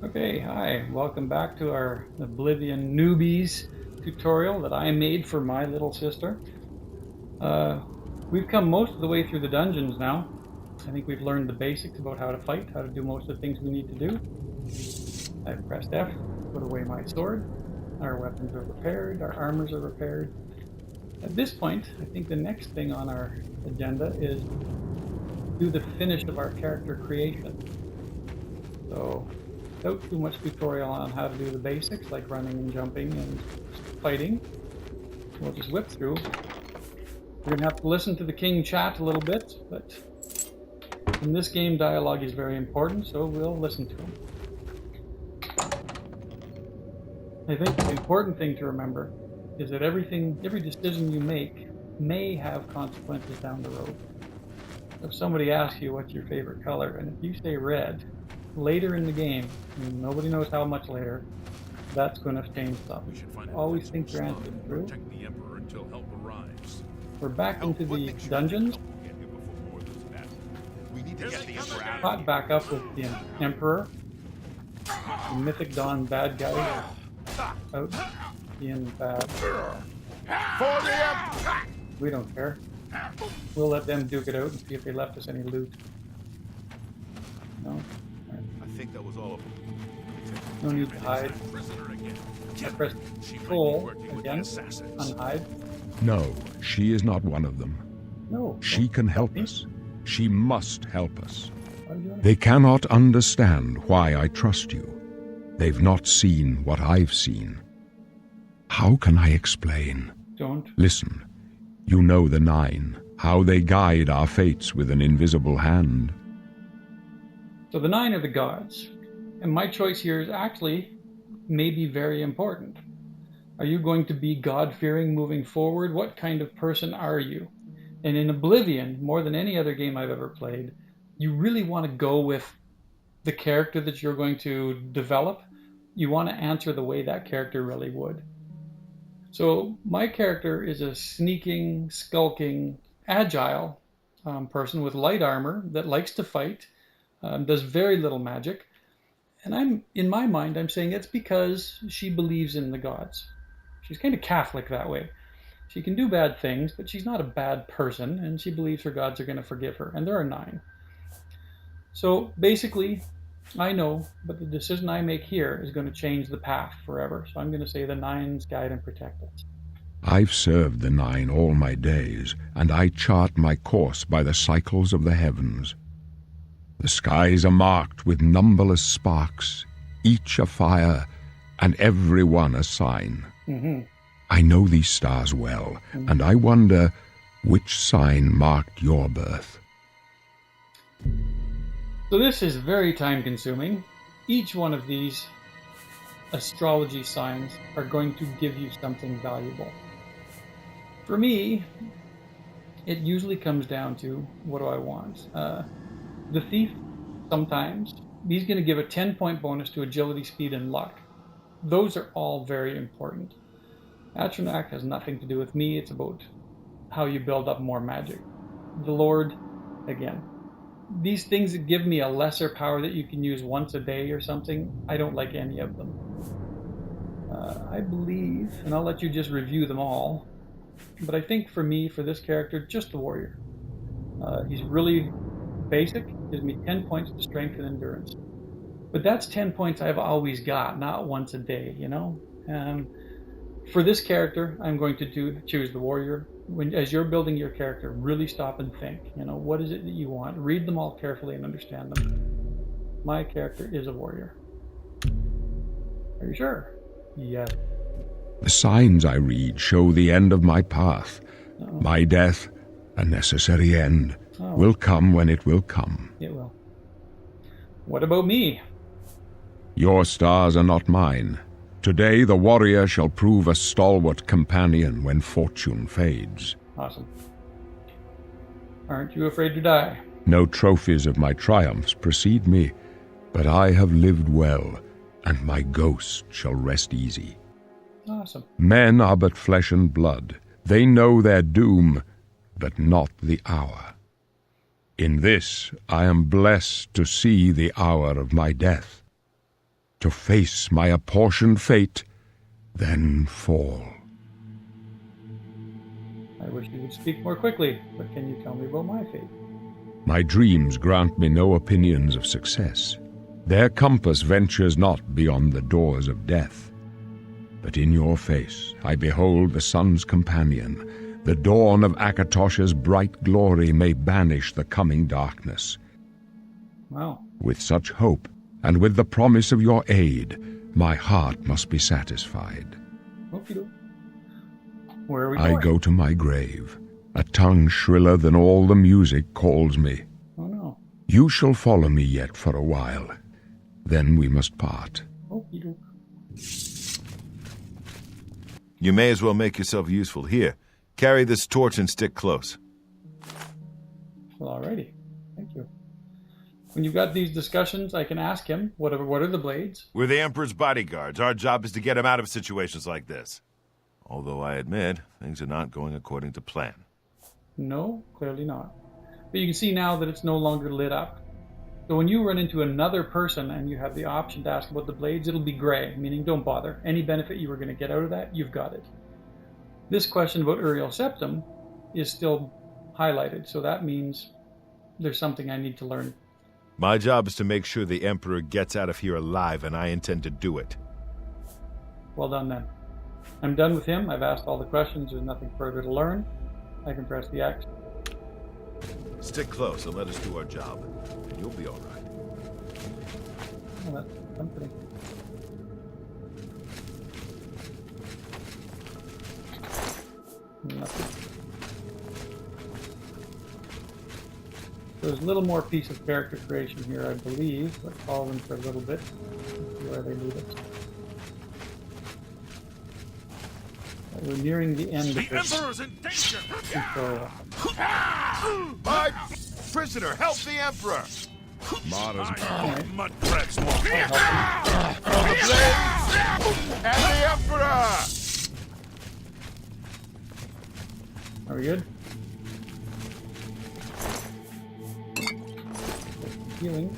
Okay, hi, welcome back to our Oblivion newbies tutorial that I made for my little sister. We've come most of the way through the dungeons now. I think we've learned the basics about how to fight, how to do most of the things we need to do. I've pressed F to put away my sword. Our weapons are repaired, our armors are repaired. At this point, I think the next thing on our agenda is do the finish of our character creation. So without too much tutorial on how to do the basics like running and jumping and fighting, we'll just whip through. We're gonna have to listen to the king chat a little bit, but in this game dialogue is very important, so we'll listen to him. I think the important thing to remember is that every decision you make may have consequences down the road. If somebody asks you what's your favorite color, and if you say red, later in the game, and nobody knows how much later, that's going to change stuff. Always think your answer is true. The Emperor until help arrives. We're back into the dungeons. We need to get the Emperor out. Caught back up with the Emperor, the Mythic Dawn bad guy, out being bad. For the Emperor! We don't care. We'll let them duke it out and see if they left us any loot. No? I think that was all of them. No need to hide. I press control again, unhide. No, she is not one of them. No. She can help us. She must help us. Why do you want to- They cannot understand why I trust you. They've not seen what I've seen. How can I explain? Don't. Listen, you know the Nine, how they guide our fates with an invisible hand. So the 9 are the gods. And my choice here is actually maybe very important. Are you going to be God-fearing moving forward? What kind of person are you? And in Oblivion, more than any other game I've ever played, you really want to go with the character that you're going to develop. You want to answer the way that character really would. So my character is a sneaking, skulking, agile person with light armor that likes to fight, does very little magic. And in my mind, I'm saying it's because she believes in the gods. She's kind of Catholic that way. She can do bad things, but she's not a bad person, and she believes her gods are going to forgive her. And there are 9. So basically, I know, but the decision I make here is going to change the path forever. So I'm going to say the 9s guide and protect us. I've served the Nine all my days, and I chart my course by the cycles of the heavens. The skies are marked with numberless sparks, each a fire, and every one a sign. Mm-hmm. I know these stars well, and I wonder which sign marked your birth. So this is very time-consuming. Each one of these astrology signs are going to give you something valuable. For me, it usually comes down to, what do I want? The thief, sometimes, he's going to give a 10-point bonus to agility, speed, and luck. Those are all very important. Atronach has nothing to do with me. It's about how you build up more magic. The Lord, again. These things that give me a lesser power that you can use once a day or something, I don't like any of them. I believe, and I'll let you just review them all, but I think for me, for this character, just the warrior. He's really basic, gives me 10 points to strength and endurance. But that's 10 points I've always got, not once a day, you know? For this character, I'm going to choose the warrior. As you're building your character, really stop and think. You know, what is it that you want? Read them all carefully and understand them. My character is a warrior. Are you sure? Yes. The signs I read show the end of my path. Uh-oh. My death, a necessary end, Oh. will come when it will come. It will. What about me? Your stars are not mine. Today the warrior shall prove a stalwart companion when fortune fades. Awesome. Aren't you afraid to die? No trophies of my triumphs precede me, but I have lived well, and my ghost shall rest easy. Awesome. Men are but flesh and blood. They know their doom, but not the hour. In this I am blessed to see the hour of my death. to face my apportioned fate, then fall. I wish you would speak more quickly, but can you tell me about my fate? My dreams grant me no opinions of success. Their compass ventures not beyond the doors of death. But in your face I behold the sun's companion. The dawn of Akatosha's bright glory may banish the coming darkness. Wow. With such hope, and with the promise of your aid, my heart must be satisfied. Okie-doke. Where are we going? I go to my grave. A tongue shriller than all the music calls me. Oh no. You shall follow me yet for a while. Then we must part. Okie-doke. You may as well make yourself useful. Here, carry this torch and stick close. Well, alrighty. Thank you. When you've got these discussions, I can ask him, what are the blades? We're the Emperor's bodyguards. Our job is to get him out of situations like this. Although I admit, things are not going according to plan. No, clearly not. But you can see now that it's no longer lit up. So when you run into another person and you have the option to ask about the blades, it'll be gray, meaning don't bother. Any benefit you were going to get out of that, you've got it. This question about Uriel Septum is still highlighted, so that means there's something I need to learn. My job is to make sure the Emperor gets out of here alive, and I intend to do it. Well done then. I'm done with him. I've asked all the questions. There's nothing further to learn. I can press the X. Stick close and let us do our job, and you'll be all right. Oh, that's comforting. Nothing. There's a little more piece of character creation here, I believe. Let's follow them for a little bit. See where they lead us. We're nearing the end of The this Emperor's in danger! tutorial. My prisoner, help the Emperor! Mud threats more. For the blades and the Emperor! Are we good? Healing.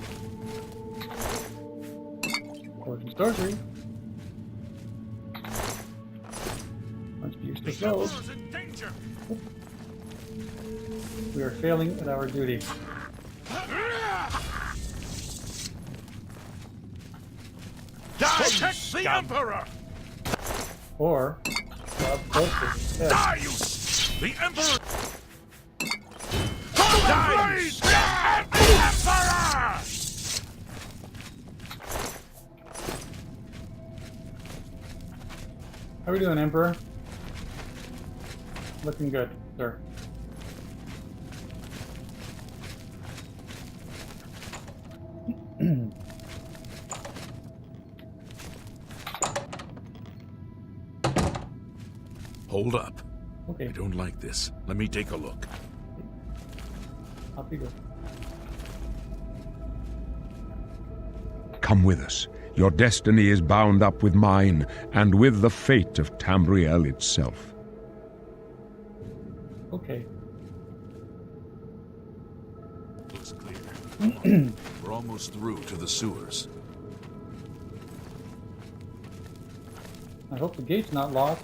Potion sorcery. Bunch of useless The those. Emperor's in danger! We are failing at our duty. Protect the Emperor! Or grab closer instead. Die, you the Emperor! Die, you scum! The Emperor! How are we doing, Emperor? Looking good, sir. Hold up. Okay, I don't like this. Let me take a look. I'll be good. Come with us. Your destiny is bound up with mine, and with the fate of Tamriel itself. Okay. Looks clear. We're almost through to the sewers. I hope the gate's not locked.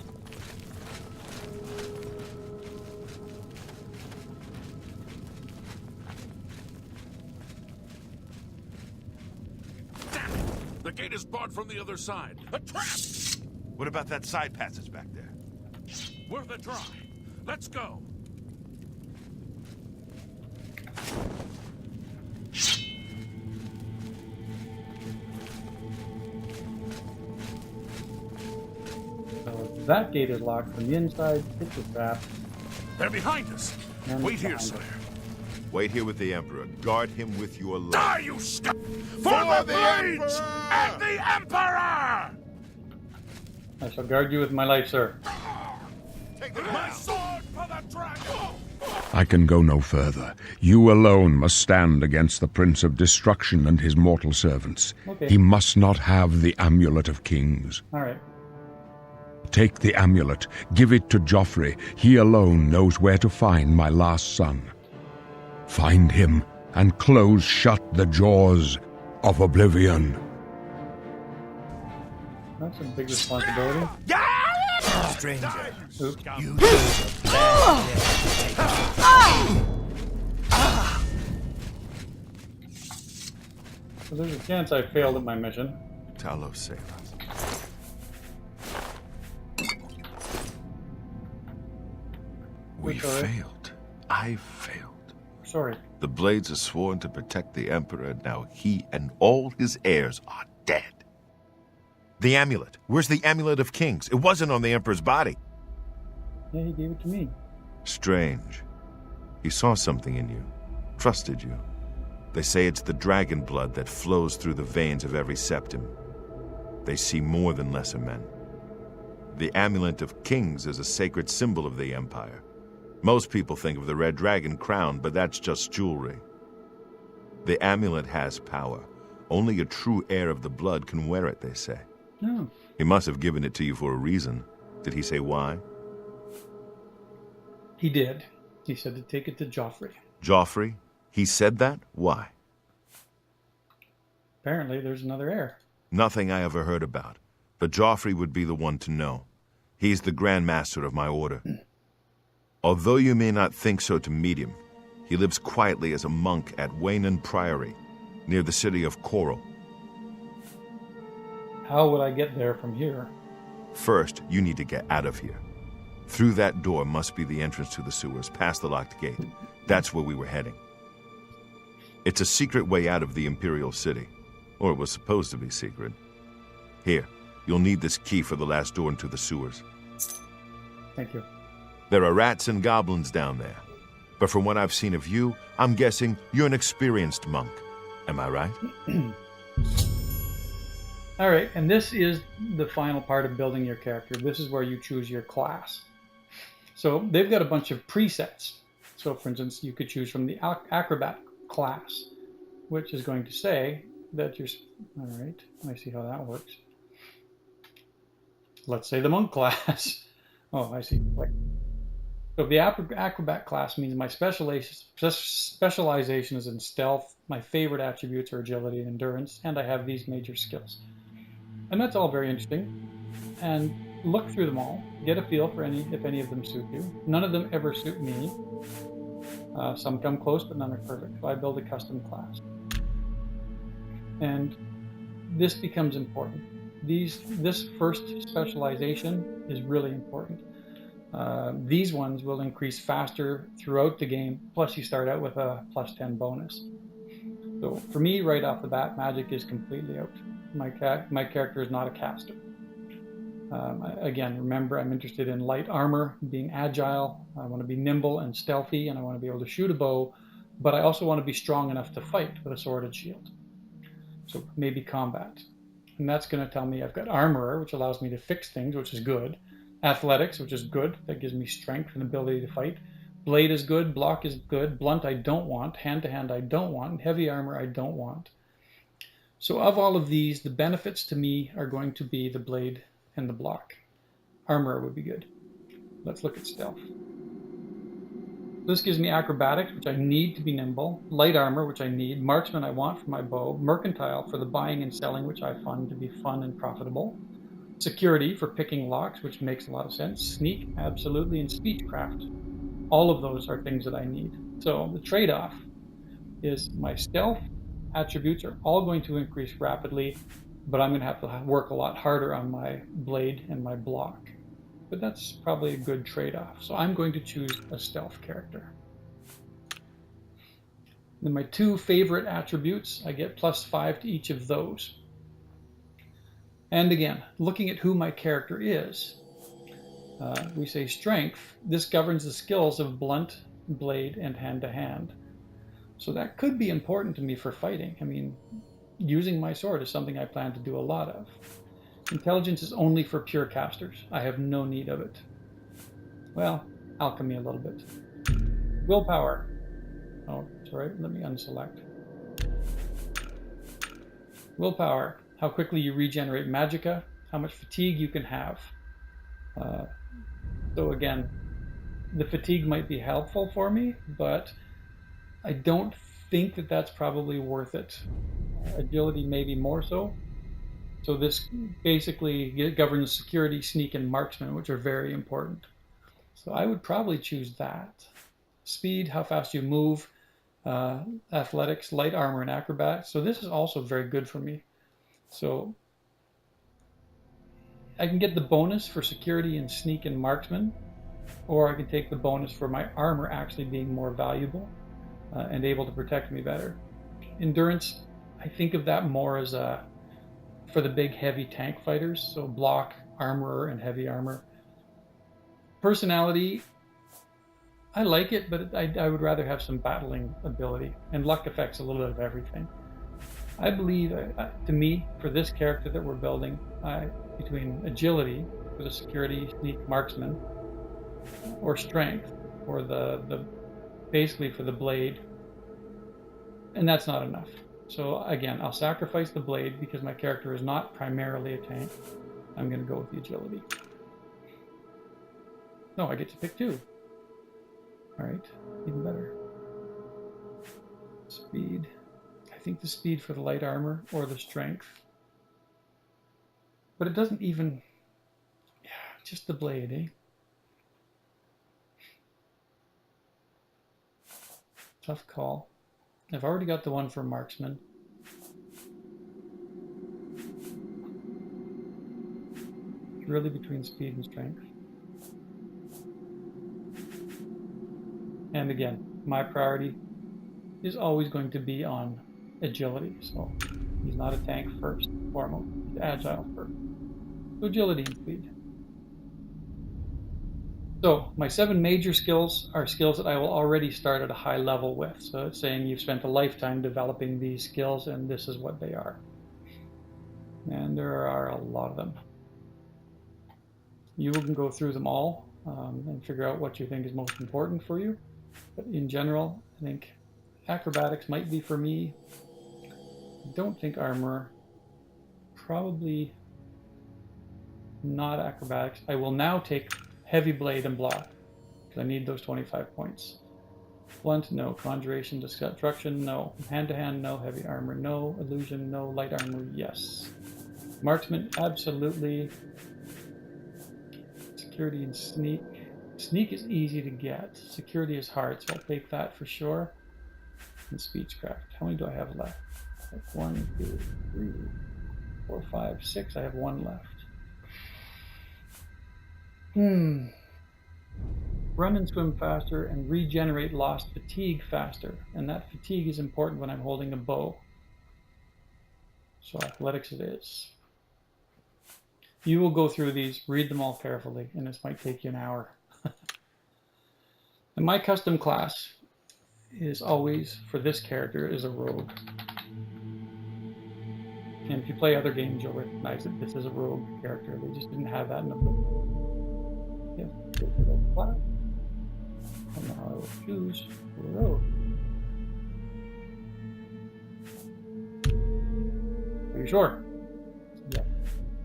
The gate is barred from the other side. A trap! What about that side passage back there? We're the dry. Let's go. So if that gate is locked from the inside, it's a trap. They're behind us. And Wait here, behind sir. us. Wait here with the Emperor. Guard him with your life. Die, you scum! For the blades and the Emperor! I shall guard you with my life, sir. Take the My sword for the dragon! I can go no further. You alone must stand against the Prince of Destruction and his mortal servants. Okay. He must not have the Amulet of Kings. All right. Take the amulet, give it to Joffrey. He alone knows where to find my last son. Find him and close shut the jaws of Oblivion. That's a big responsibility. Stranger, Oops. you chose a bad day. So there's a chance I failed at my mission. Talos save us. We Sorry. failed. I failed. Sorry. The Blades are sworn to protect the Emperor. Now he and all his heirs are dead. The amulet. Where's the amulet of kings? It wasn't on the Emperor's body. Yeah, he gave it to me. Strange. He saw something in you. Trusted you. They say it's the dragon blood that flows through the veins of every septim. They see more than lesser men. The amulet of kings is a sacred symbol of the Empire. Most people think of the red dragon crown, but that's just jewelry. The amulet has power. Only a true heir of the blood can wear it, they say. No. He must have given it to you for a reason. Did he say why? He did. He said to take it to Joffrey. Joffrey? He said that? Why? Apparently, there's another heir. Nothing I ever heard about. But Joffrey would be the one to know. He's the Grand Master of my order. Although you may not think so to meet him, he lives quietly as a monk at Waynon Priory, near the city of Coral. How would I get there from here? First, you need to get out of here. Through that door must be the entrance to the sewers, past the locked gate. That's where we were heading. It's a secret way out of the Imperial City. Or it was supposed to be secret. Here, you'll need this key for the last door into the sewers. Thank you. There are rats and goblins down there. But from what I've seen of you, I'm guessing you're an experienced monk. Am I right? All right, and this is the final part of building your character. This is where you choose your class. So they've got a bunch of presets. So for instance, you could choose from the acrobat class, which is going to say that you're... All right, I see how that works. Let's say the monk class. Oh, I see. So the acrobat class means my specialization is in stealth. My favorite attributes are agility and endurance, and I have these major skills. And that's all very interesting. And look through them all. Get a feel for if any of them suit you. None of them ever suit me. Some come close, but none are perfect. So I build a custom class. And this becomes important. This first specialization is really important. These ones will increase faster throughout the game, plus you start out with a +10 bonus. So for me, right off the bat, magic is completely out. My character is not a caster. Again, remember, I'm interested in light armor, being agile. I want to be nimble and stealthy, and I want to be able to shoot a bow, but I also want to be strong enough to fight with a sword and shield. So maybe combat. And that's going to tell me I've got armorer, which allows me to fix things, which is good. Athletics, which is good. That gives me strength and ability to fight. Blade is good. Block is good. Blunt I don't want. Hand-to-hand I don't want. Heavy armor I don't want. So of all of these, the benefits to me are going to be the blade and the block. Armor would be good. Let's look at stealth. This gives me acrobatics, which I need to be nimble. Light armor, which I need. Marksman I want for my bow. Mercantile for the buying and selling, which I find to be fun and profitable. Security for picking locks, which makes a lot of sense. Sneak, absolutely. And speechcraft. All of those are things that I need. So the trade-off is my stealth attributes are all going to increase rapidly, but I'm going to have to work a lot harder on my blade and my block. But that's probably a good trade-off. So I'm going to choose a stealth character. Then my two favorite attributes, I get +5 to each of those. And again, looking at who my character is, we say strength. This governs the skills of blunt, blade, and hand-to-hand. So that could be important to me for fighting. I mean, using my sword is something I plan to do a lot of. Intelligence is only for pure casters. I have no need of it. Well, alchemy a little bit. Willpower. Oh, sorry, let me unselect. Willpower. How quickly you regenerate magicka. How much fatigue you can have. So again, the fatigue might be helpful for me, but I don't think that that's probably worth it. Agility maybe more so. So this basically governs security, sneak, and marksman, which are very important. So I would probably choose that. Speed, how fast you move, athletics, light armor, and acrobatics. So this is also very good for me. So I can get the bonus for security and sneak and marksman, or I can take the bonus for my armor actually being more valuable and able to protect me better. Endurance, I think of that more as for the big heavy tank fighters, so block, armorer, and heavy armor. Personality, I like it, but I would rather have some battling ability, and luck affects a little bit of everything. I believe, to me, for this character that we're building, between agility for the security, sneak, marksman, or strength for the basically for the blade, and that's not enough. So again, I'll sacrifice the blade because my character is not primarily a tank. I'm going to go with the agility. No, I get to pick two. All right, even better. Speed. I think the speed for the light armor or the strength. But it doesn't even... Yeah, just the blade, eh? Tough call. I've already got the one for marksman. It's really between speed and strength. And again, my priority is always going to be on agility. So he's not a tank first, foremost. He's agile first. So agility and speed. So my 7 major skills are skills that I will already start at a high level with. So it's saying you've spent a lifetime developing these skills and this is what they are. And there are a lot of them. You can go through them all and figure out what you think is most important for you. But in general, I think acrobatics might be for me. I don't think armor. Probably not acrobatics. I will now take heavy blade and block because I need those 25 points. Blunt, no. Conjuration, destruction, no. Hand-to-hand, no. Heavy armor, no. Illusion, no. Light armor, yes. Marksman, absolutely. Security and sneak. Sneak is easy to get. Security is hard, so I'll take that for sure. And speechcraft. How many do I have left? I have 1, 2, 3, 4, 5, 6. I have 1 left. Run and swim faster and regenerate lost fatigue faster. And that fatigue is important when I'm holding a bow. So athletics it is. You will go through these, read them all carefully, and this might take you an hour. And my custom class is always, for this character, is a rogue. And if you play other games, you'll recognize that this is a rogue character. They just didn't have that in the book. Yeah, go for the class. And now I will choose the rogue. Are you sure? Yeah.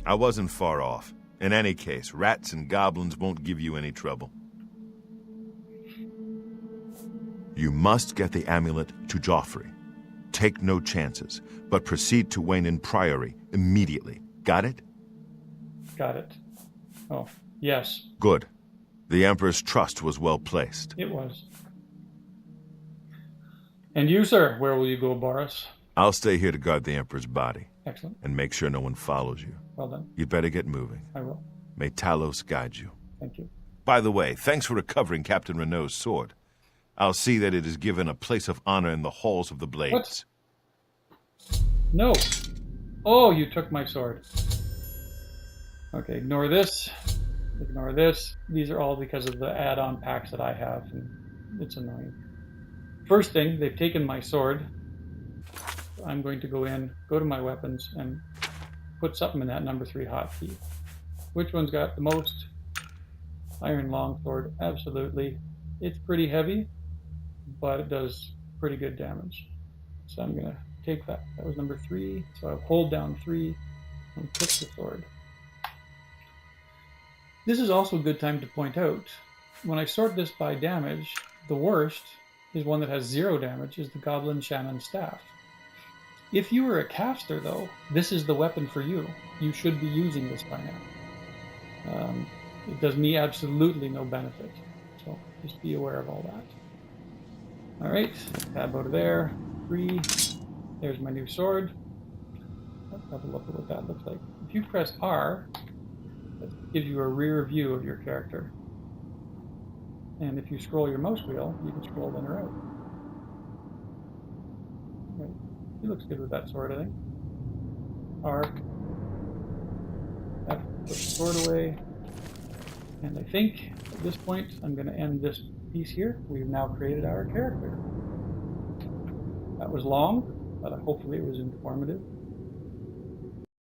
I wasn't far off. In any case, rats and goblins won't give you any trouble. You must get the amulet to Joffrey. Take no chances, but proceed to Wayne Priory immediately. Got it? Got it. Oh, yes. Good. The Emperor's trust was well placed. It was. And you, sir, where will you go, Boris? I'll stay here to guard the Emperor's body. Excellent. And make sure no one follows you. Well done. You'd better get moving. I will. May Talos guide you. Thank you. By the way, thanks for recovering Captain Renault's sword. I'll see that it is given a place of honor in the halls of the Blades. What? No. Oh, you took my sword. Okay, ignore this. Ignore this. These are all because of the add-on packs that I have, and it's annoying. First thing, they've taken my sword. I'm going to go in, go to my weapons, and put something in that number 3 hotkey. Which one's got the most? Iron longsword, absolutely. It's pretty heavy, but it does pretty good damage. So I'm going to take that. That was number 3. So I'll hold down 3 and click the sword. This is also a good time to point out, when I sort this by damage, the worst is one that has 0 damage, is the Goblin Shaman Staff. If you were a caster, though, this is the weapon for you. You should be using this by now. It does me absolutely no benefit. So just be aware of all that. All right, tab out of there. 3. There's my new sword. Let's have a look at what that looks like. If you press R, that gives you a rear view of your character. And if you scroll your mouse wheel, you can scroll in or out. Right. He looks good with that sword, I think. R. F, put the sword away. And I think at this point, I'm going to end this piece here. We've now created our character. That was long, but hopefully it was informative.